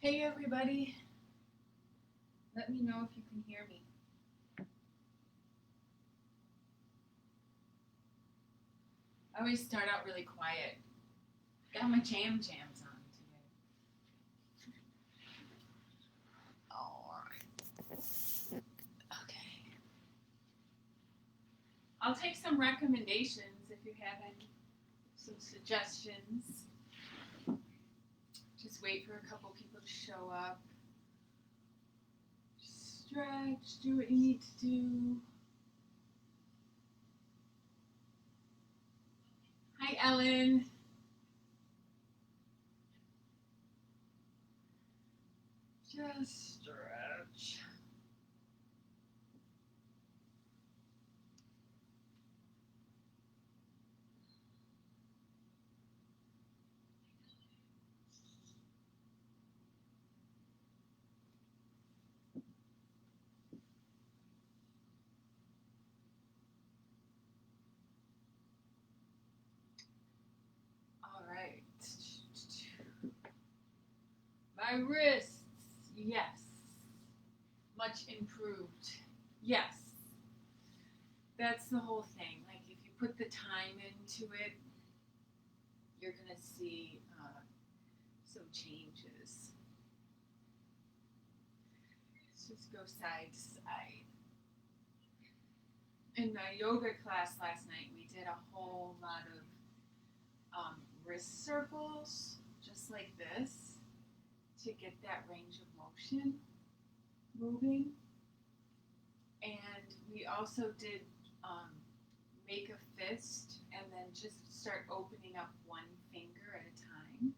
Hey everybody, let me know if you can hear me. I always start out really quiet. Got my jams on today. Alright. Okay. I'll take some recommendations if you have any, some suggestions. Just wait for a couple people to show up. Stretch, do what you need to do. Hi Ellen. Just stretch. Alright. My wrists, yes. Much improved. Yes. That's the whole thing. Like, if you put the time into it, you're going to see some changes. Let's just go side to side. In my yoga class last night, we did a whole lot of wrist circles, just like this, to get that range of motion moving. And we also did make a fist and then just start opening up one finger at a time.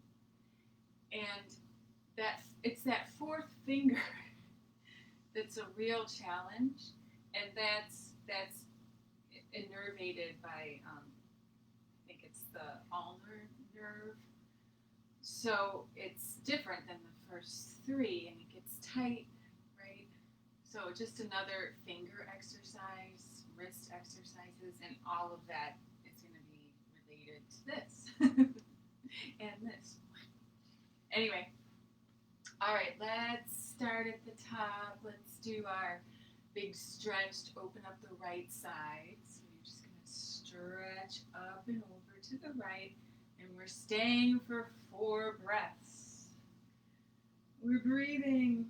And it's that fourth finger that's a real challenge, and that's innervated by I think it's the ulnar nerve. So it's different than the first three, and it gets tight, right? So just another finger exercise, wrist exercises, and all of that is going to be related to this and this. Anyway, all right, let's start at the top. Let's do our big stretch to open up the right side. So you're just going to stretch up and over to the right, and we're staying for 4 breaths. We're breathing.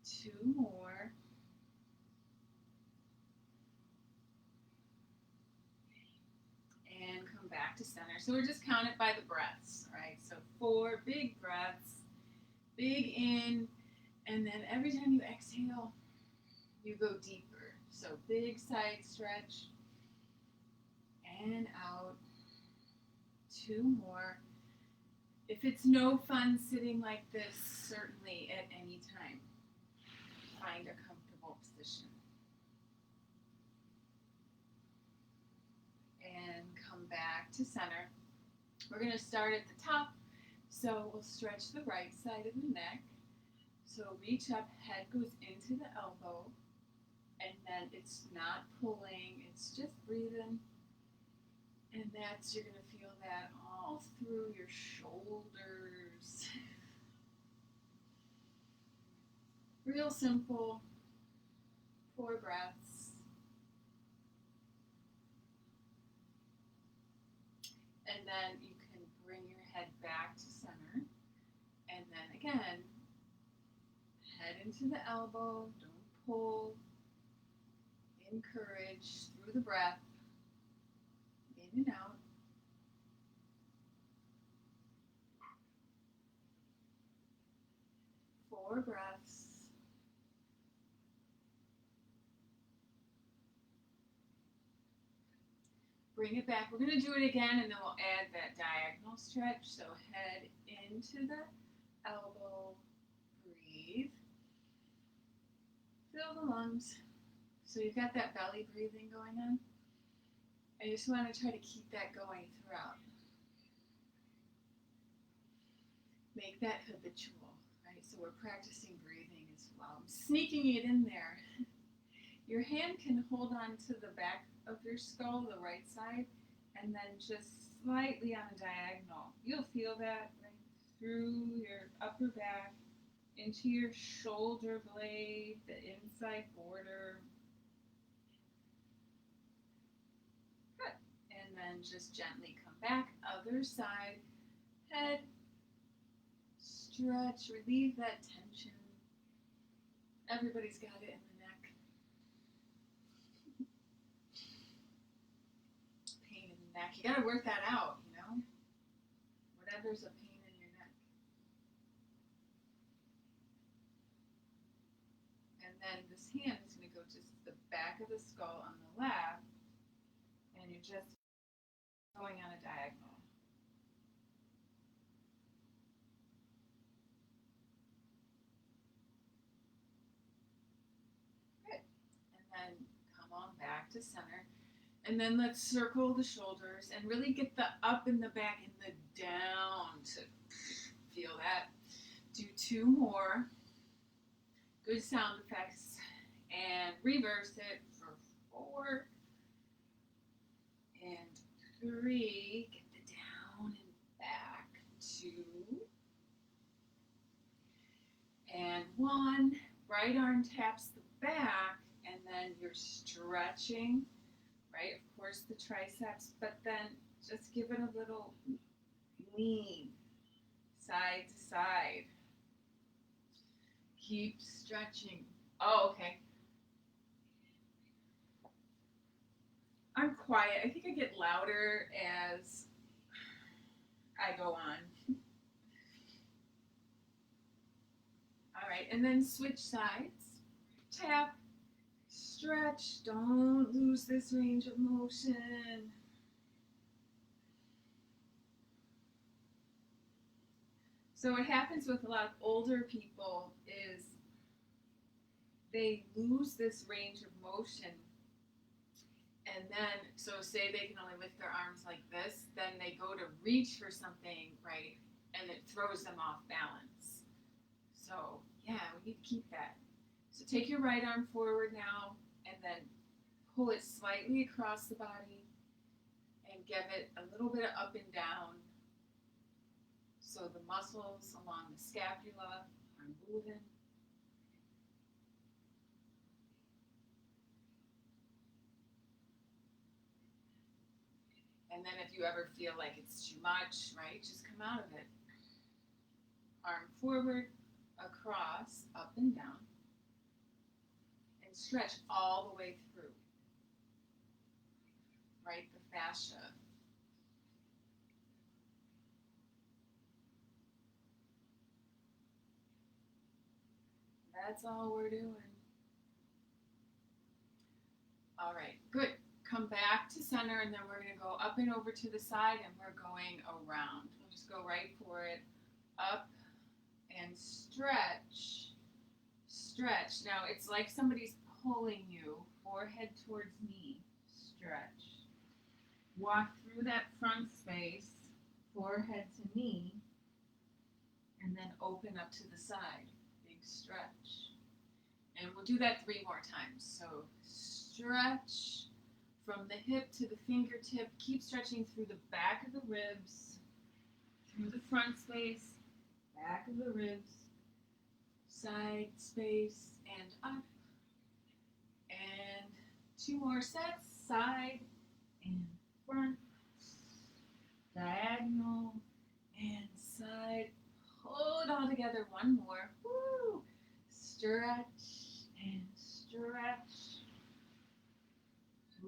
2 more. And come back to center. So we're just counting by the breaths, right? So 4 big breaths, big in, and then every time you exhale, you go deeper. So big side stretch, and out. 2 more. If it's no fun sitting like this, certainly at any time, find a comfortable position. And come back to center. We're going to start at the top. So we'll stretch the right side of the neck. So reach up, head goes into the elbow, and then it's not pulling, it's just breathing. And you're going to feel that all through your shoulders. Real simple, 4 breaths. And then you can bring your head back to center. And then again, head into the elbow, don't pull. Encourage through the breath, in and out. 4 breaths. Bring it back. We're going to do it again, and then we'll add that diagonal stretch. So head into the elbow, breathe. Fill the lungs. So you've got that belly breathing going on. I just want to try to keep that going throughout. Make that habitual, right? So we're practicing breathing as well. I'm sneaking it in there. Your hand can hold on to the back of your skull, the right side, and then just slightly on a diagonal. You'll feel that right through your upper back into your shoulder blade, the inside border. Good. And then just gently come back, other side, head, stretch, relieve that tension. Everybody's got it in the neck. Pain in the neck. You gotta work that out, you know? Whatever's a pain in your neck. And then this hand is gonna go to the back of the skull on the left, and you're just going on a diagonal. Good. And then come on back to center. And then let's circle the shoulders and really get the up in the back and the down to feel that. Do 2 more. Good sound effects. And reverse it for 4 and 3. Get the down and back. 2 and 1. Right arm taps the back, and then you're stretching. Right, of course, the triceps, but then just give it a little lean, side to side. Keep stretching. Oh, okay. I'm quiet. I think I get louder as I go on. All right, and then switch sides. Tap. Stretch, don't lose this range of motion. So what happens with a lot of older people is they lose this range of motion, and then, so say they can only lift their arms like this, then they go to reach for something, right, and it throws them off balance. So yeah, we need to keep that. So take your right arm forward now, and then pull it slightly across the body and give it a little bit of up and down so the muscles along the scapula are moving. And then if you ever feel like it's too much, right, just come out of it. Arm forward, across, up and down. And stretch all the way through. Right, the fascia. That's all we're doing. All right, good. Come back to center, and then we're going to go up and over to the side, and we're going around. We'll just go right for it. Up and stretch. Stretch. Now, it's like somebody's pulling you, forehead towards knee. Stretch. Walk through that front space, forehead to knee, and then open up to the side. Big stretch. And we'll do that 3 more times. So stretch from the hip to the fingertip. Keep stretching through the back of the ribs, through the front space, back of the ribs, side space, and up. And 2 more sets, side and front, diagonal and side. Hold it all together. 1 more. Woo! Stretch and stretch.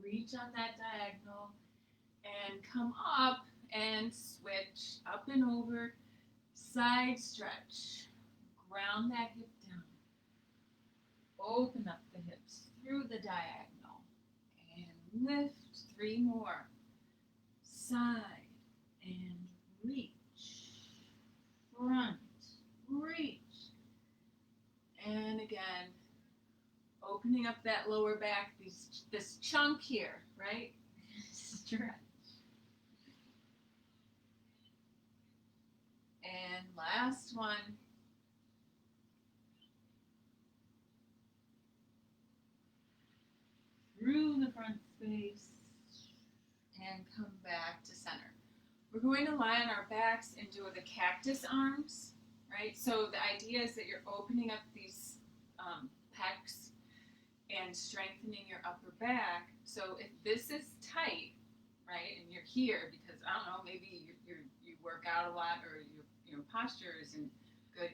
Reach on that diagonal and come up and switch up and over. Side stretch. Ground that hip down. Open up the hips through the diagonal and lift. 3 more. Side and reach. Front. Reach. And again, opening up that lower back, this chunk here, right? Stretch. And last one. Through the front space and come back. we're going to lie on our backs and do the cactus arms, right? So the idea is that you're opening up these pecs and strengthening your upper back. So if this is tight, right, and you're here because, I don't know, maybe you work out a lot or your posture isn't good,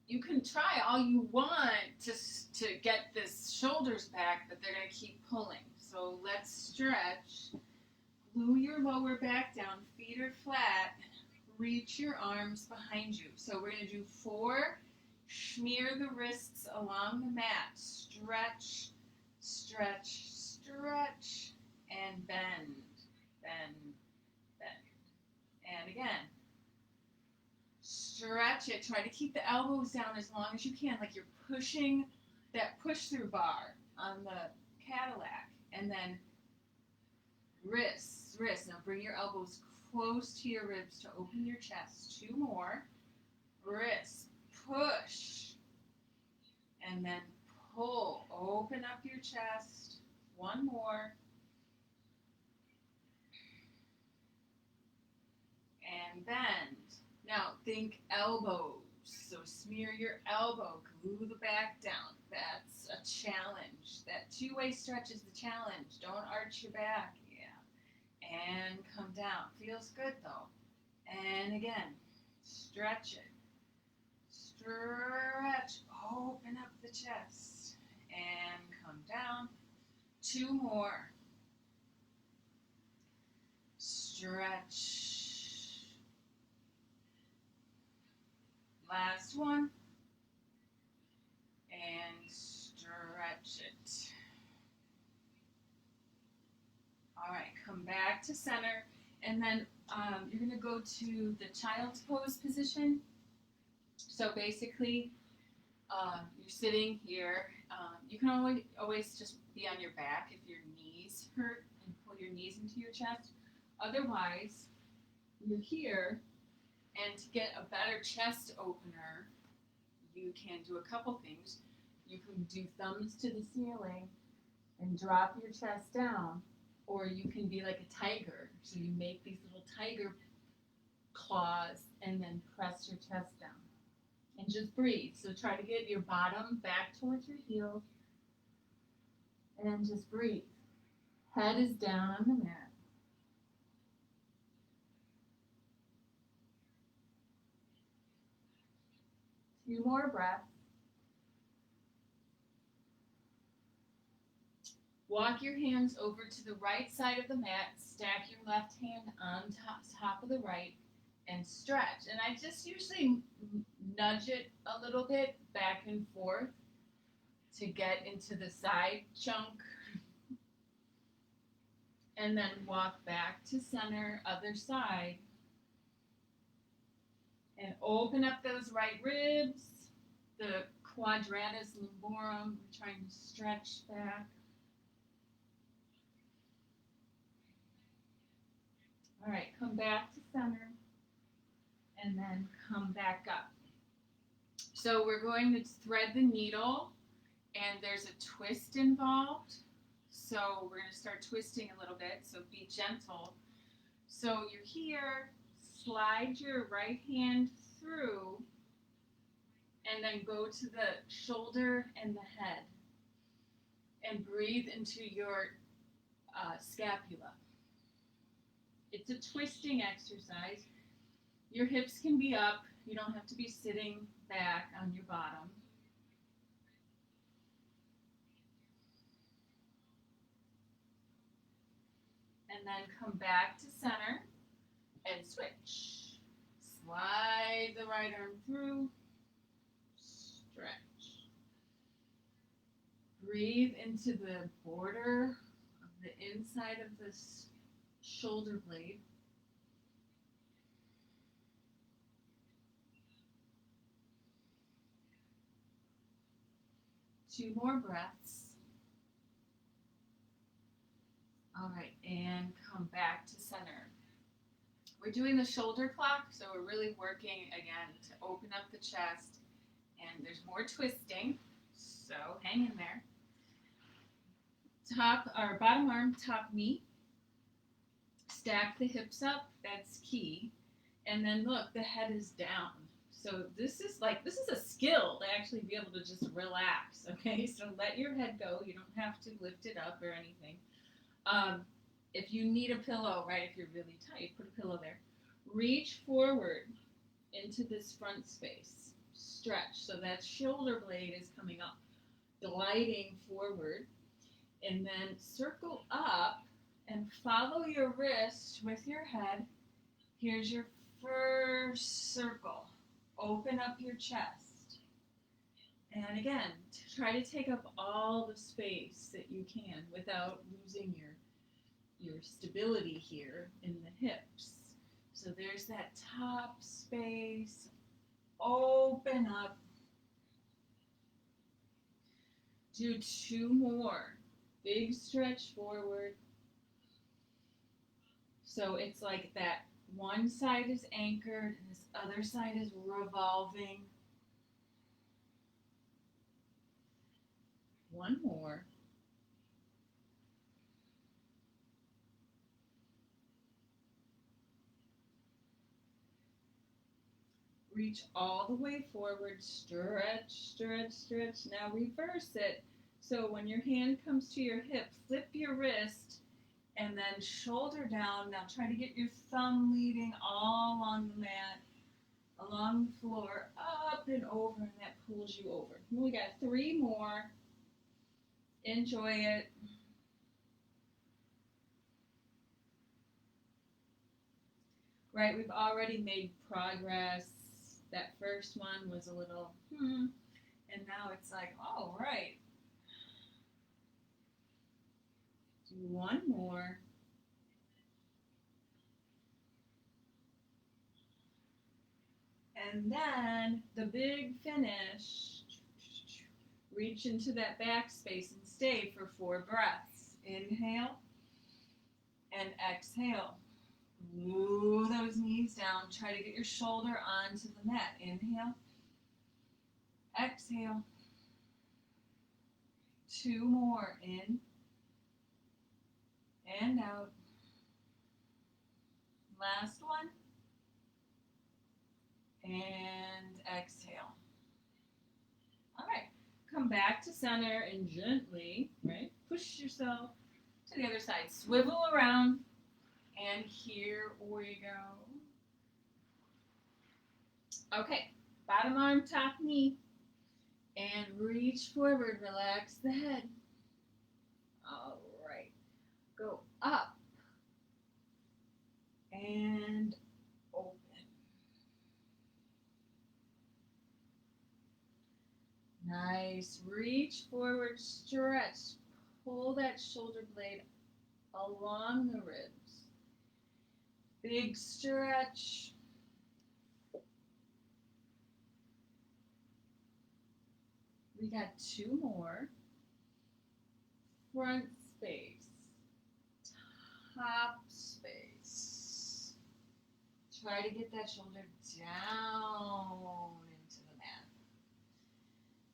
you can try all you want to get this shoulders back, but they're going to keep pulling. So let's stretch. Glue your lower back down, feet are flat, reach your arms behind you. So we're going to do 4, smear the wrists along the mat, stretch, stretch, stretch, and bend, bend, bend. And again, stretch it. Try to keep the elbows down as long as you can, like you're pushing that push-through bar on the Cadillac. And then wrists, wrists. Now bring your elbows close to your ribs to open your chest. 2 more. Wrists, push. And then pull. Open up your chest. 1 more. And bend. Now think elbows. So smear your elbow. Glue the back down. That's a challenge. That 2-way stretch is the challenge. Don't arch your back. And come down. Feels good though. And again, stretch it. Stretch. Open up the chest. And come down. 2 more. Stretch. Last one. And stretch it. All right, come back to center, and then you're going to go to the child's pose position. So basically, you're sitting here. You can always just be on your back if your knees hurt and pull your knees into your chest. Otherwise, you're here, and to get a better chest opener, you can do a couple things. You can do thumbs to the ceiling and drop your chest down. Or you can be like a tiger. So you make these little tiger claws and then press your chest down. And just breathe. So try to get your bottom back towards your heels. And just breathe. Head is down on the mat. Few more breaths. Walk your hands over to the right side of the mat, stack your left hand on top of the right, and stretch. And I just usually nudge it a little bit back and forth to get into the side chunk. And then walk back to center, other side. And open up those right ribs, the quadratus lumborum, we're trying to stretch back. All right, come back to center, and then come back up. So we're going to thread the needle, and there's a twist involved. So we're going to start twisting a little bit, so be gentle. So you're here, slide your right hand through, and then go to the shoulder and the head, and breathe into your scapula. It's a twisting exercise. Your hips can be up. You don't have to be sitting back on your bottom. And then come back to center and switch. Slide the right arm through. Stretch. Breathe into the border of the inside of this shoulder blade. Two more breaths. All right, and come back to center. We're doing the shoulder clock, so we're really working again to open up the chest, and there's more twisting, so hang in there. Top or bottom arm, top knee. stack the hips up, that's key. And then look, the head is down. So this is a skill to actually be able to just relax, okay? So let your head go. You don't have to lift it up or anything. If you need a pillow, right, if you're really tight, put a pillow there. Reach forward into this front space. Stretch. So that shoulder blade is coming up, gliding forward. And then circle up and follow your wrist with your head. Here's your first circle. Open up your chest. And again, try to take up all the space that you can without losing your stability here in the hips. So there's that top space. Open up. Do 2 more. Big stretch forward. So it's like that one side is anchored and this other side is revolving. 1 more. Reach all the way forward. Stretch, stretch, stretch. Now reverse it. So when your hand comes to your hip, flip your wrist and then shoulder down. Now try to get your thumb leading all along the mat, along the floor, up and over, and that pulls you over. We got 3 more. Enjoy it. Right, we've already made progress. That first one was a little, and now it's like, all right. Do 1 more. And then the big finish. Reach into that back space and stay for 4 breaths. Inhale and exhale. Glue those knees down. Try to get your shoulder onto the mat. Inhale. Exhale. 2 more. In and out. Last one. And exhale. All right. Come back to center and gently, right, push yourself to the other side. Swivel around. And here we go. Okay, bottom arm, top knee. And reach forward, relax the head. All right, go up. And open. Nice, reach forward, stretch. Pull that shoulder blade along the ribs. Big stretch. We got 2 more. Front space. Top space. Try to get that shoulder down into the mat.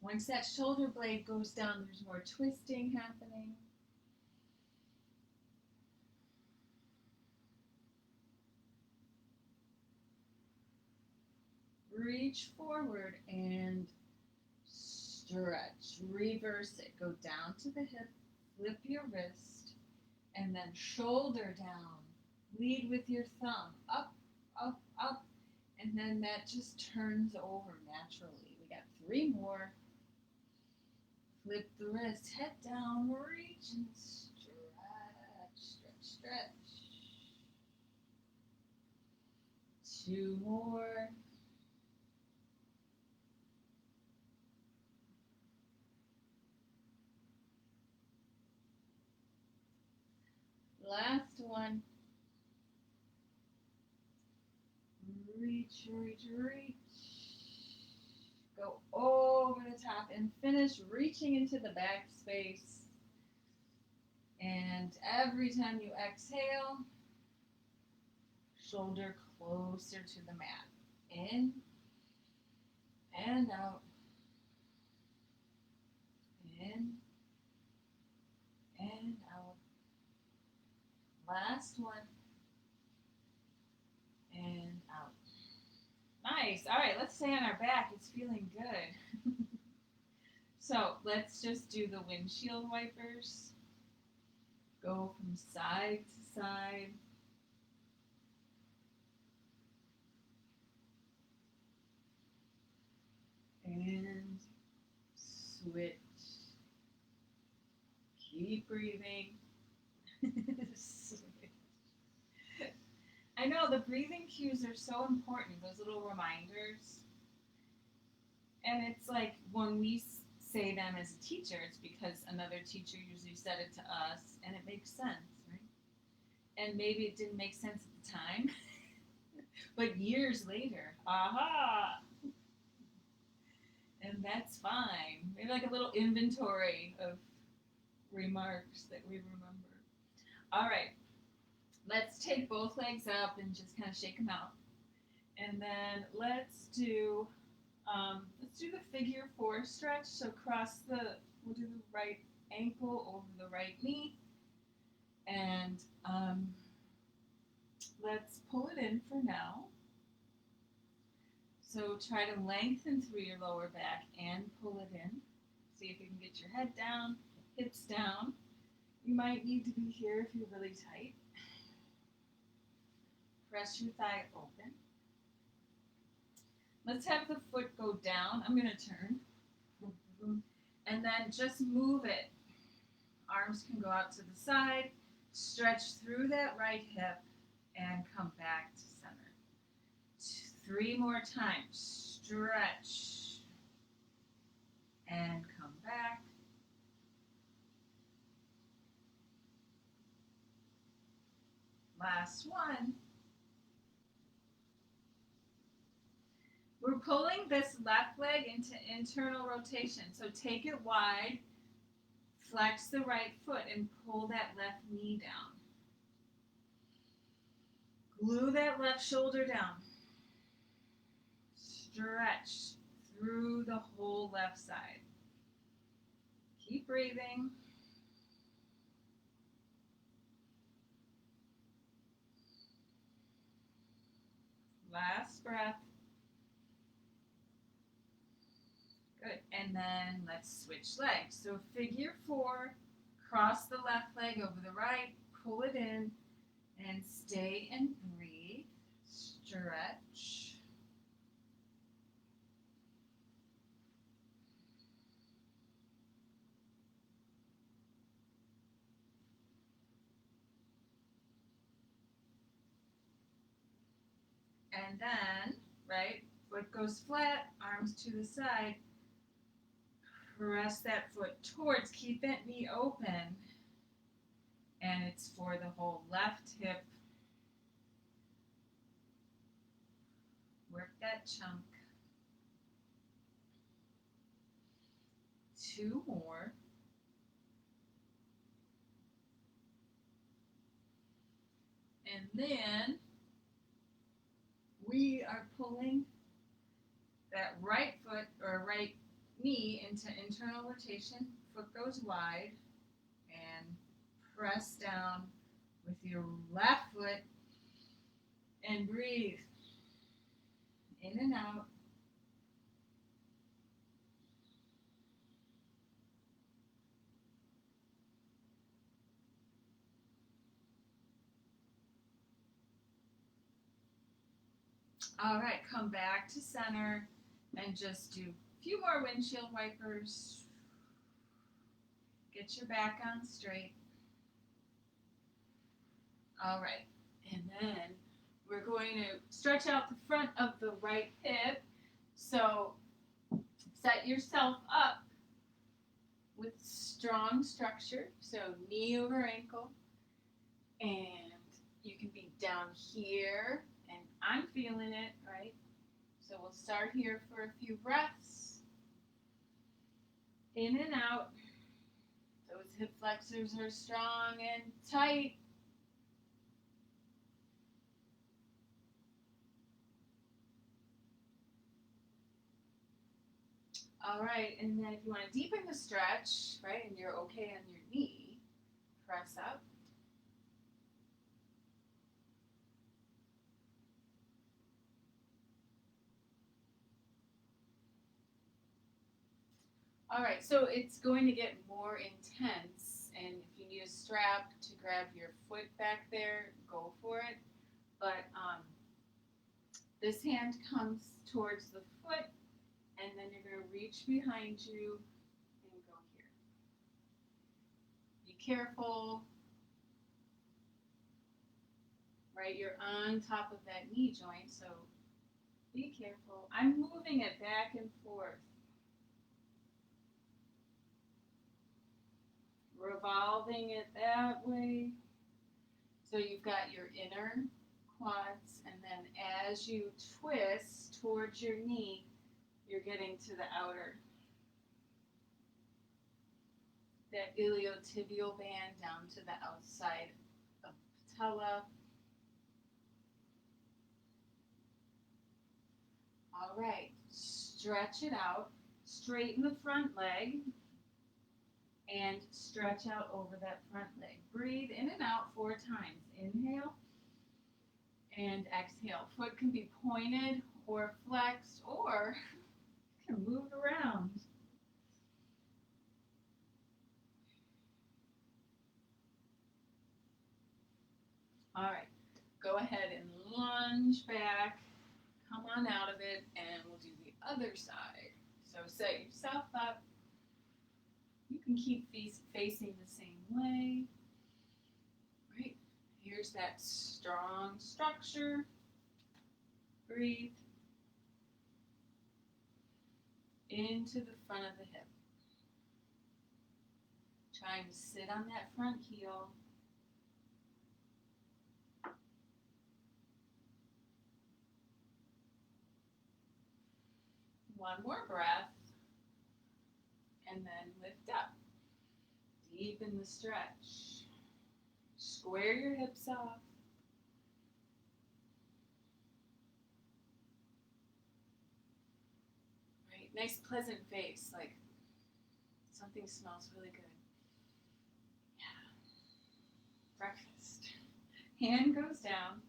Once that shoulder blade goes down, there's more twisting happening. Reach forward and stretch. Reverse it. Go down to the hip, flip your wrist, and then shoulder down. Lead with your thumb. Up, up, up. And then that just turns over naturally. We got 3 more. Flip the wrist, head down, reach and stretch, stretch, stretch. 2 more. Last one. Reach, reach, reach. Go over the top and finish reaching into the back space. And every time you exhale, shoulder closer to the mat. In and out. In and out. Last one. Nice. All right, let's stay on our back. It's feeling good. So let's just do the windshield wipers. Go from side to side. And switch. Keep breathing. Switch. I know the breathing cues are so important, those little reminders. And it's like when we say them as a teacher, it's because another teacher usually said it to us, and it makes sense, right? And maybe it didn't make sense at the time, but years later, aha! And that's fine. Maybe like a little inventory of remarks that we remember. All right, let's take both legs up and just kind of shake them out. And then let's do the figure 4 stretch. So we'll do the right ankle over the right knee. And let's pull it in for now. So try to lengthen through your lower back and pull it in. See if you can get your head down, hips down. You might need to be here if you're really tight. Press your thigh open. Let's have the foot go down. I'm going to turn. And then just move it. Arms can go out to the side. Stretch through that right hip and come back to center. 3 more times. Stretch and come back. Last one. We're pulling this left leg into internal rotation. So take it wide, flex the right foot, and pull that left knee down. Glue that left shoulder down. Stretch through the whole left side. Keep breathing. Last breath. Good. And then let's switch legs. So figure 4, cross the left leg over the right, pull it in, and stay and breathe. Stretch. And then, right, foot goes flat, arms to the side. Press that foot towards, keep that knee open. And it's for the whole left hip. Work that chunk. 2 more. And then we are pulling that right foot or right knee into internal rotation. Foot goes wide and press down with your left foot and breathe in and out. All right, come back to center and just do a few more windshield wipers. Get your back on straight. All right, and then we're going to stretch out the front of the right hip. So set yourself up with strong structure. So knee over ankle, and you can be down here, and I'm feeling it, right? So we'll start here for a few breaths. In and out. Those hip flexors are strong and tight. All right, and then if you want to deepen the stretch, right, and you're okay on your knee, press up. All right, so it's going to get more intense, and if you need a strap to grab your foot back there, go for it. But this hand comes towards the foot, and then you're going to reach behind you and go here. Be careful, right? You're on top of that knee joint, so be careful. I'm moving it back and forth. Revolving it that way. So you've got your inner quads, and then as you twist towards your knee, you're getting to the outer. That iliotibial band down to the outside of patella. All right, stretch it out. Straighten the front leg and stretch out over that front leg. Breathe in and out 4 times. Inhale and exhale. Foot can be pointed or flexed or can move around. All right, go ahead and lunge back. Come on out of it, and we'll do the other side. So set yourself up. You can keep facing the same way. Right, here's that strong structure. Breathe into the front of the hip. Trying to sit on that front heel. One more breath, and then lift up. Deepen the stretch. Square your hips off. Right, nice pleasant face, like something smells really good. Yeah. Breakfast. Hand goes down,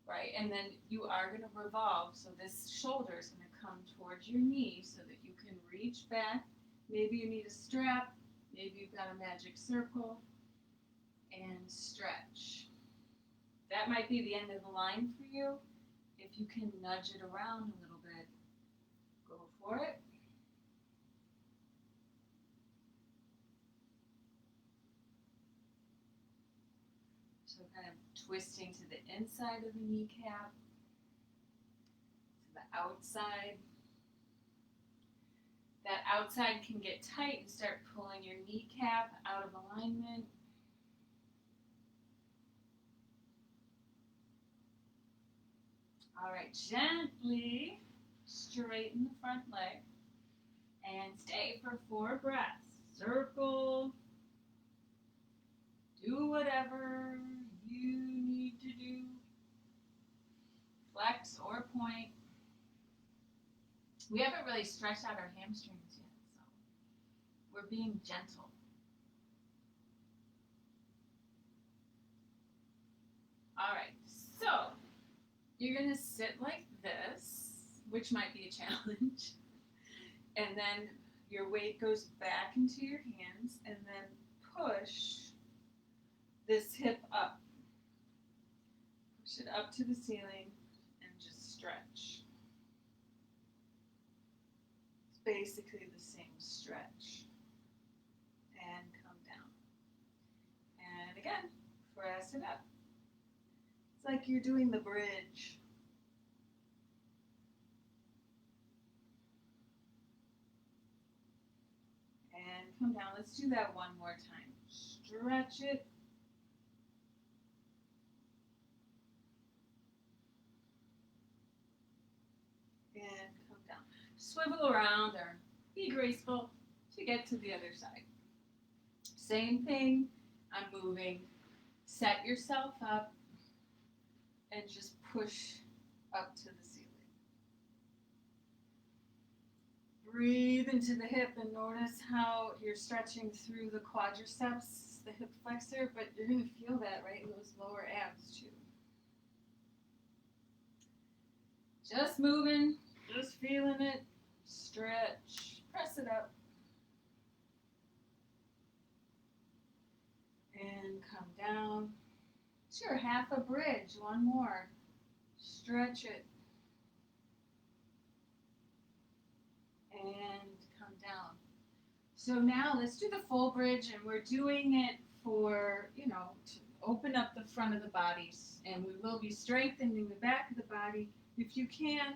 right, and then you are going to revolve, so this shoulder is going to come towards your knee so that you can reach back. Maybe you need a strap, maybe you've got a magic circle, and stretch. That might be the end of the line for you. If you can nudge it around a little bit, go for it. So kind of twisting to the inside of the kneecap, to the outside. That outside can get tight and start pulling your kneecap out of alignment. All right, gently straighten the front leg and stay for 4 breaths. Circle. Do whatever you need to do. Flex or point. We haven't really stretched out our hamstrings yet, so we're being gentle. All right, so you're going to sit like this, which might be a challenge, and then your weight goes back into your hands, and then push this hip up. Push it up to the ceiling and just stretch. It's basically the same stretch. And come down. And again, press it up. It's like you're doing the bridge. And come down. Let's do that one more time. Stretch it. And come down. Swivel around or be graceful to get to the other side. Same thing. I'm moving. Set yourself up and just push up to the ceiling. Breathe into the hip and notice how you're stretching through the quadriceps, the hip flexor, but you're going to feel that right in those lower abs too. Just moving, just feeling it. Stretch, press it up. and come down. Sure, half a bridge, one more. Stretch it. And come down. So now let's do the full bridge, and we're doing it for, to open up the front of the bodies. And we will be strengthening the back of the body. If you can,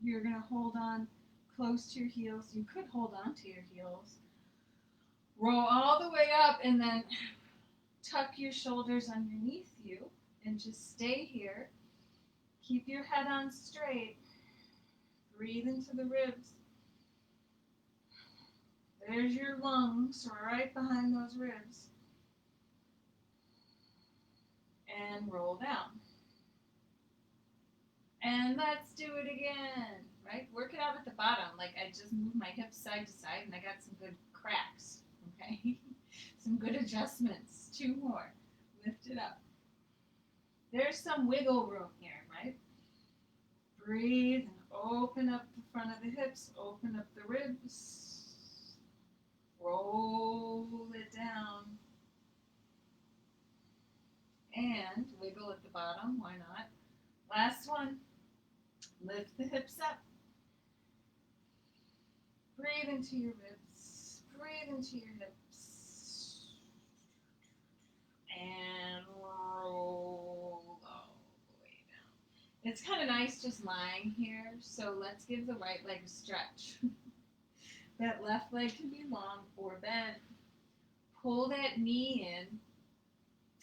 you're going to hold on close to your heels. You could hold on to your heels. Roll all the way up and then tuck your shoulders underneath you and just stay here. Keep your head on straight. Breathe into the ribs. There's your lungs right behind those ribs. And roll down. And let's do it again, right? Work it out at the bottom. Like I just moved my hips side to side and I got some good cracks, okay? Some good adjustments. 2 more. Lift it up. There's some wiggle room here, right? Breathe and open up the front of the hips, open up the ribs. Roll it down. And wiggle at the bottom, why not? Last one. Lift the hips up. Breathe into your ribs. Breathe into your hips. And roll all the way down. It's kind of nice just lying here, so let's give the right leg a stretch. That left leg can be long or bent. Pull that knee in,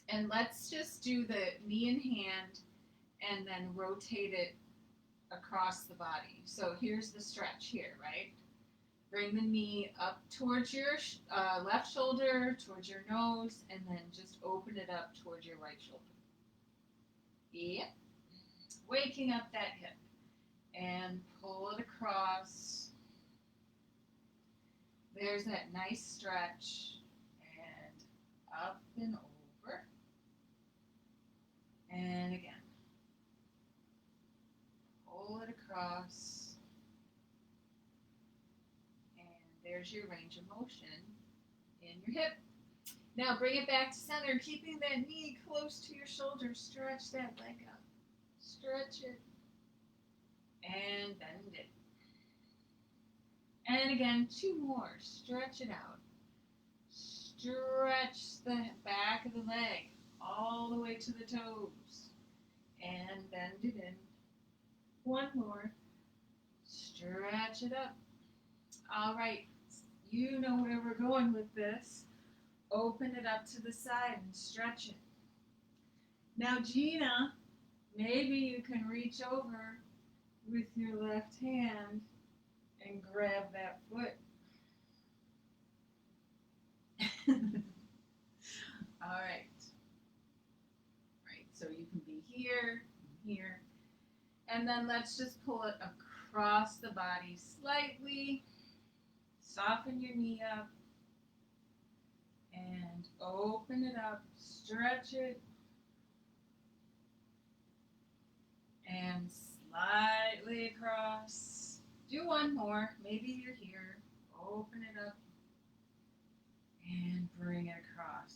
and let's just do the knee in hand and then rotate it across the body. So here's the stretch here, right? Bring the knee up towards your left shoulder, towards your nose, and then just open it up towards your right shoulder. Yep. Waking up that hip. And pull it across. There's that nice stretch. And up and over. And again. Pull it across, and there's your range of motion in your hip. Now bring it back to center, keeping that knee close to your shoulder. Stretch that leg up. Stretch it, and bend it. And again, 2 more. Stretch it out. Stretch the back of the leg all the way to the toes, and bend it in. 1 more. Stretch it up. All right. You know where we're going with this. Open it up to the side and stretch it. Now, Gina, maybe you can reach over with your left hand and grab that foot. All right. Right. So you can be here, here. And then let's just pull it across the body slightly. Soften your knee up. And open it up. Stretch it. And slightly across. Do 1 more. Maybe you're here. Open it up. And bring it across.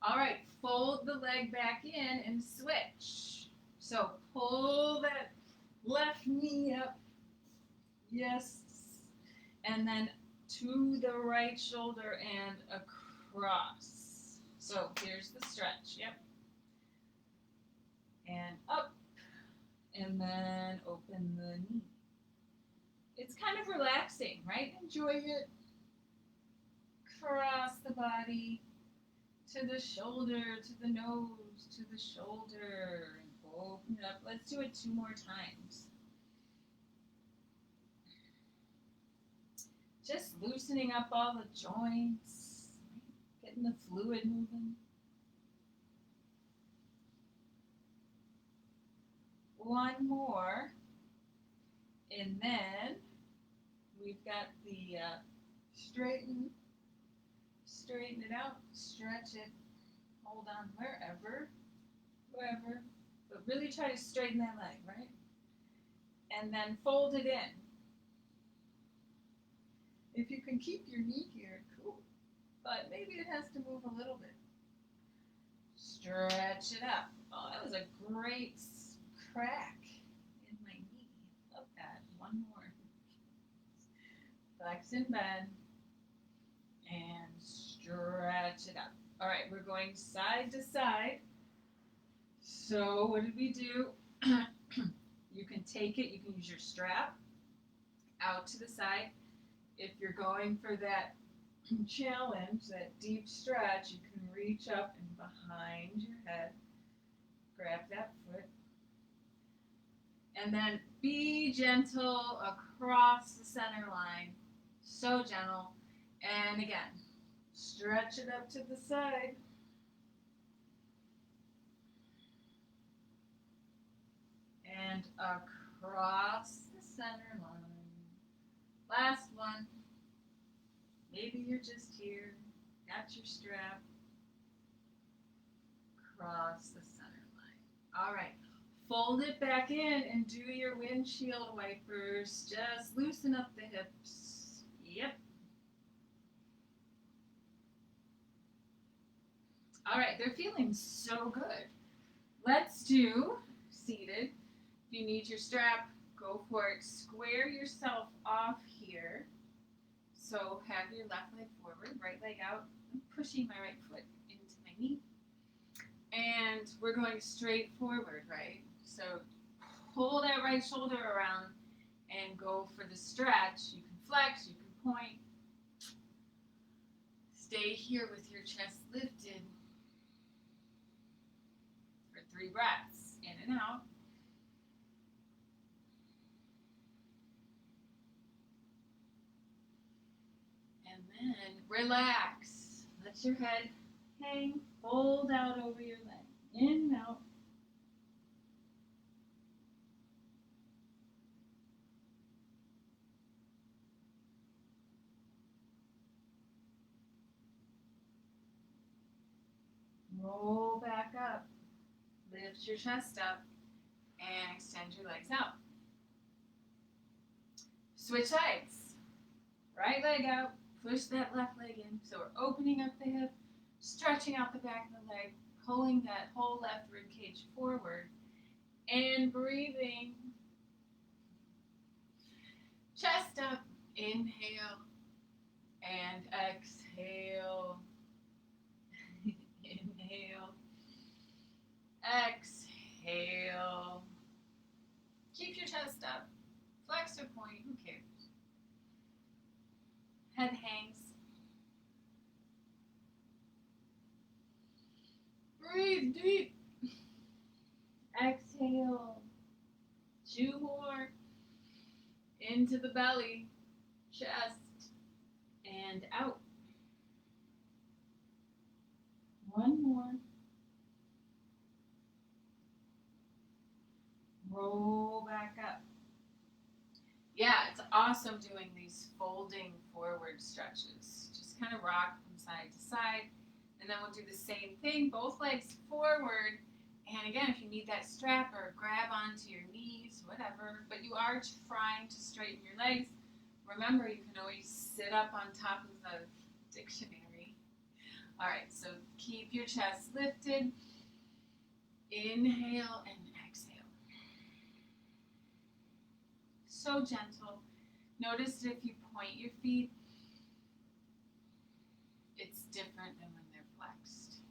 All right. Fold the leg back in and switch. So pull that left knee up, yes, and then to the right shoulder and across. So here's the stretch, yep. And up, and then open the knee. It's kind of relaxing, right? Enjoy it. Cross the body to the shoulder, to the nose, to the shoulder. Open it up. Let's do it 2 more times. Just loosening up all the joints, getting the fluid moving. 1 more. And then we've got the straighten it out, stretch it, hold on wherever. But really try to straighten that leg, right? And then fold it in. If you can keep your knee here, cool. But maybe it has to move a little bit. stretch it up. Oh, that was a great crack in my knee. Love that. One more. Flex and bend and stretch it up. All right, we're going side to side. So what did we do? You can take it, you can use your strap out to the side. If you're going for that challenge, that deep stretch, you can reach up and behind your head, grab that foot, and then be gentle across the center line. So gentle. And again, stretch it up to the side. And across the center line. Last one. Maybe you're just here, got your strap. Across the center line. All right. Fold it back in and do your windshield wipers. Just loosen up the hips. Yep. All right, they're feeling so good. Let's do seated. If you need your strap, go for it. Square yourself off here. So have your left leg forward, right leg out. I'm pushing my right foot into my knee. And we're going straight forward, right? So pull that right shoulder around and go for the stretch. You can flex, you can point. Stay here with your chest lifted for 3 breaths, in and out. And then relax. Let your head hang, fold out over your leg. In and out. Roll back up. Lift your chest up and extend your legs out. Switch sides. Right leg out. Push that left leg in. So we're opening up the hip, stretching out the back of the leg, pulling that whole left rib cage forward, and breathing. Chest up. Inhale and exhale. Inhale. Exhale. Keep your chest up. Flex or point, who cares? Head hangs. Breathe deep. Exhale. 2 more. Into the belly, chest, and out. 1 more. Roll back up. Yeah, it's awesome doing these folding forward stretches. Just kind of rock from side to side. And then we'll do the same thing, both legs forward. And again, if you need that strap or grab onto your knees, whatever, but you are trying to straighten your legs, remember you can always sit up on top of the dictionary. All right, so keep your chest lifted. Inhale and exhale. So gentle. Notice if you point your feet, it's different than when they're flexed.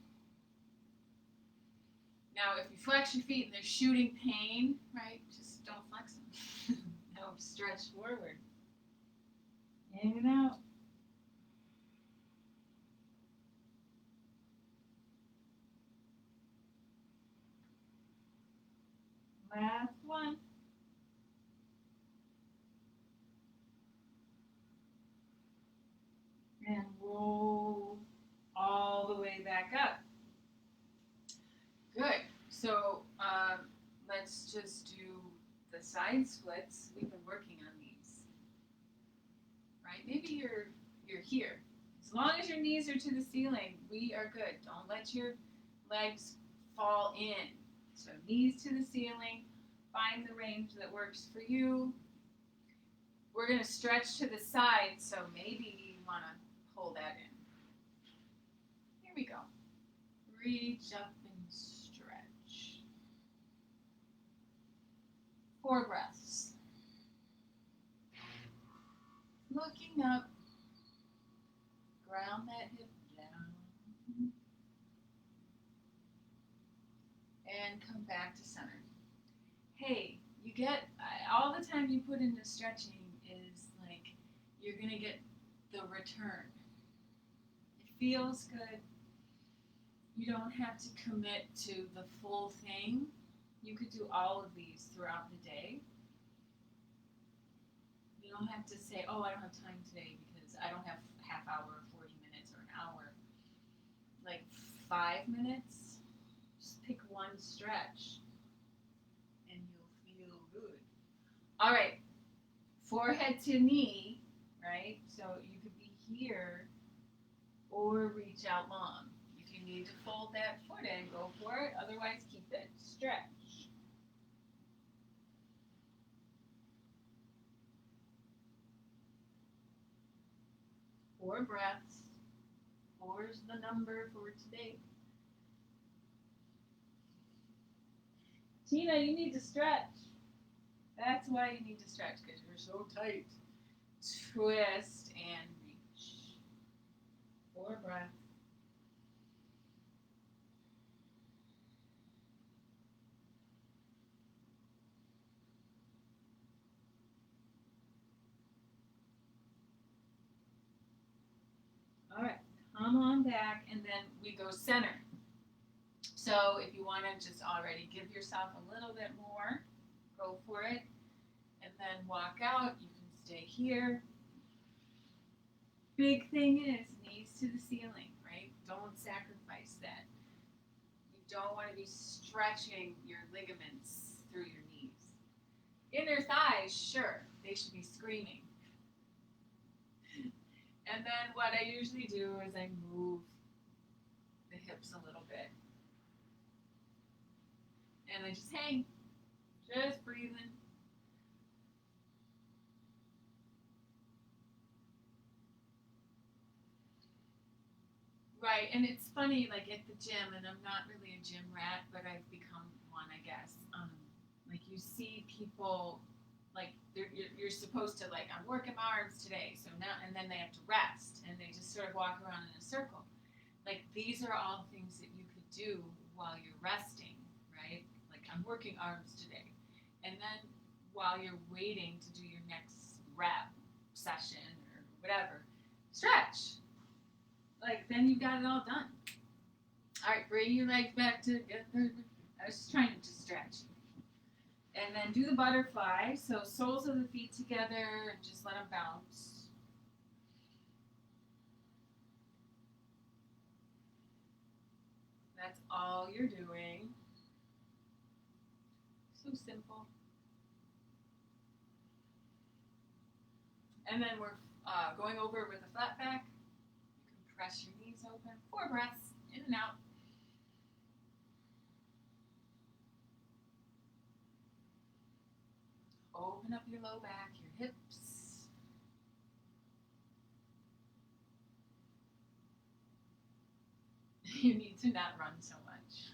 Now, if you flex your feet and they're shooting pain, right, just don't flex them. No, stretch forward. In and out. Last one. And roll all the way back up. Good. So let's just do the side splits. We've been working on these. Right? Maybe you're here. As long as your knees are to the ceiling, we are good. Don't let your legs fall in. So knees to the ceiling. Find the range that works for you. We're going to stretch to the side, so maybe you want to pull that in. Here we go. Reach up and 4 breaths. Looking up, ground that hip down, and come back to center. Hey, you get all the time you put into stretching is like you're gonna get the return. It feels good. You don't have to commit to the full thing. You could do all of these throughout the day. You don't have to say, oh, I don't have time today because I don't have half hour, 40 minutes, or an hour. Like 5 minutes, just pick one stretch and you'll feel good. All right, forehead to knee, right? So you could be here or reach out long. If you need to fold that foot in, go for it. Otherwise, keep it stretch. 4 breaths. 4 is the number for today. Tina, you need to stretch. That's why you need to stretch, because you're so tight. Twist and reach. 4 breaths. All right, come on back, and then we go center. So if you want to just already give yourself a little bit more, go for it. And then walk out. You can stay here. Big thing is knees to the ceiling, right? Don't sacrifice that. You don't want to be stretching your ligaments through your knees. Inner thighs, sure, they should be screaming. And then what I usually do is I move the hips a little bit. And I just hang, just breathing. Right, and it's funny, like at the gym, and I'm not really a gym rat, but I've become one, I guess. Like you see people, like you're supposed to like, I'm working my arms today, so now, and then they have to rest, and they just sort of walk around in a circle. Like these are all things that you could do while you're resting, right? Like I'm working arms today, and then while you're waiting to do your next rep session or whatever, stretch. Like then you got it all done. All right, bring your legs back together. I was just trying to stretch. And then do the butterfly. So soles of the feet together and just let them bounce. That's all you're doing. So simple. And then we're going over with a flat back. You can press your knees open. 4 breaths, in and out. Open up your low back, your hips. You need to not run so much.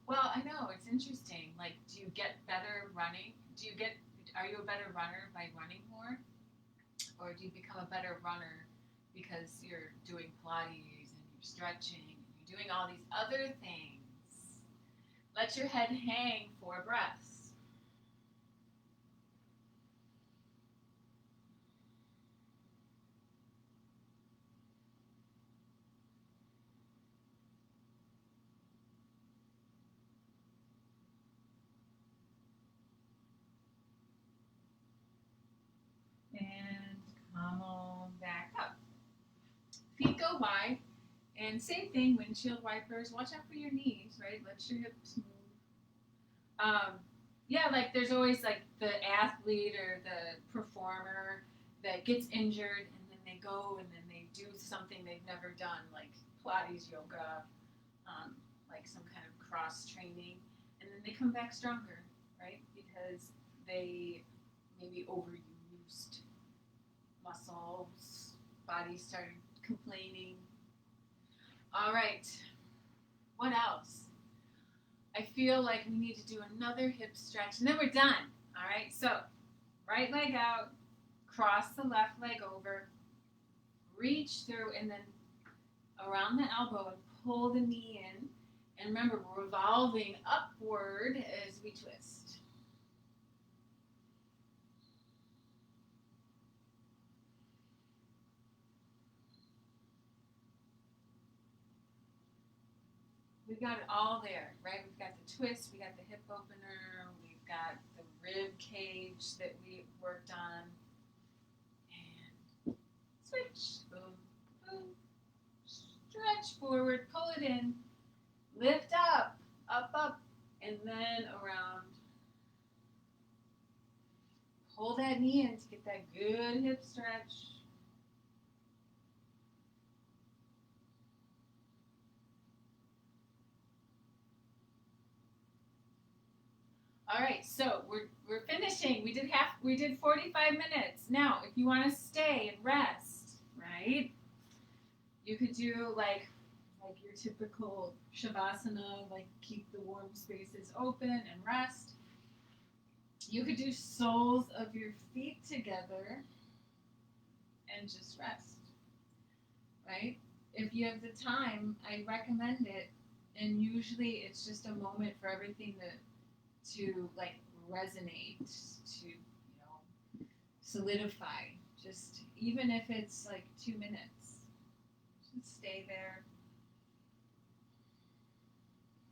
Well, I know, it's interesting. Like, do you get better running? Are you a better runner by running more? Or do you become a better runner because you're doing Pilates and you're stretching and you're doing all these other things? Let your head hang 4 breaths. And come on back up. Feet go wide. And same thing, windshield wipers. Watch out for your knees, right? Let your hips move. Yeah, like there's always like the athlete or the performer that gets injured and then they go and then they do something they've never done, like Pilates, yoga, like some kind of cross training, and then they come back stronger, right? Because they maybe overused muscles, body started complaining. All right, what else? I feel like we need to do another hip stretch, and then we're done. All right, so right leg out, cross the left leg over, reach through, and then around the elbow and pull the knee in. And remember, we're revolving upward as we twist. We've got it all there, right? We've got the twist, we got the hip opener, we've got the rib cage that we worked on. And switch, boom, boom. Stretch forward, pull it in, lift up, up, and then around. Pull that knee in to get that good hip stretch. All right, so we're finishing. We did 45 minutes. Now, if you want to stay and rest, right? You could do like your typical shavasana, like keep the warm spaces open and rest. You could do soles of your feet together and just rest, right? If you have the time, I recommend it. And usually it's just a moment for everything to like resonate, to solidify. Just even if it's like 2 minutes, just stay there.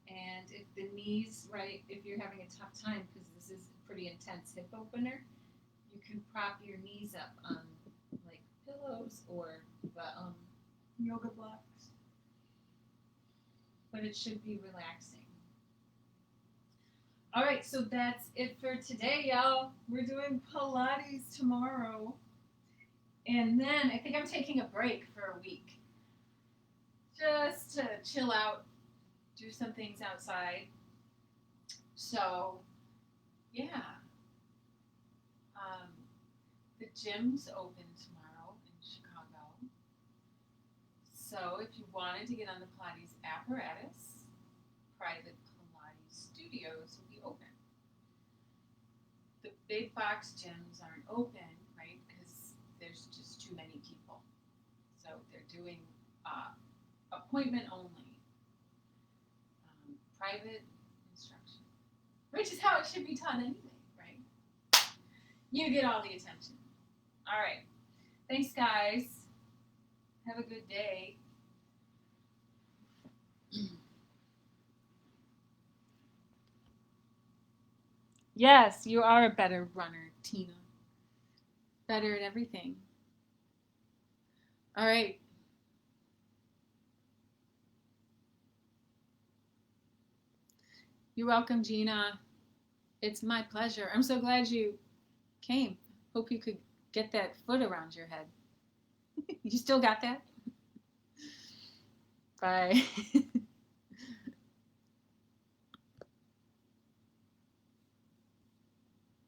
And if the knees, right, if you're having a tough time, because this is a pretty intense hip opener, you can prop your knees up on like pillows or yoga blocks. But it should be relaxing. All right, so that's it for today, y'all. We're doing Pilates tomorrow. And then I think I'm taking a break for a week. Just to chill out, do some things outside. So, yeah. The gym's open tomorrow in Chicago. So if you wanted to get on the Pilates apparatus, private Pilates studios will be open. The big box gyms aren't open, right? Because there's just too many people. So they're doing appointment only. Private instruction, which is how it should be taught anyway, right? You get all the attention. All right. Thanks, guys. Have a good day. Yes, you are a better runner, Tina. Better at everything. All right. You're welcome, Gina. It's my pleasure. I'm so glad you came. Hope you could get that foot around your head. You still got that? Bye.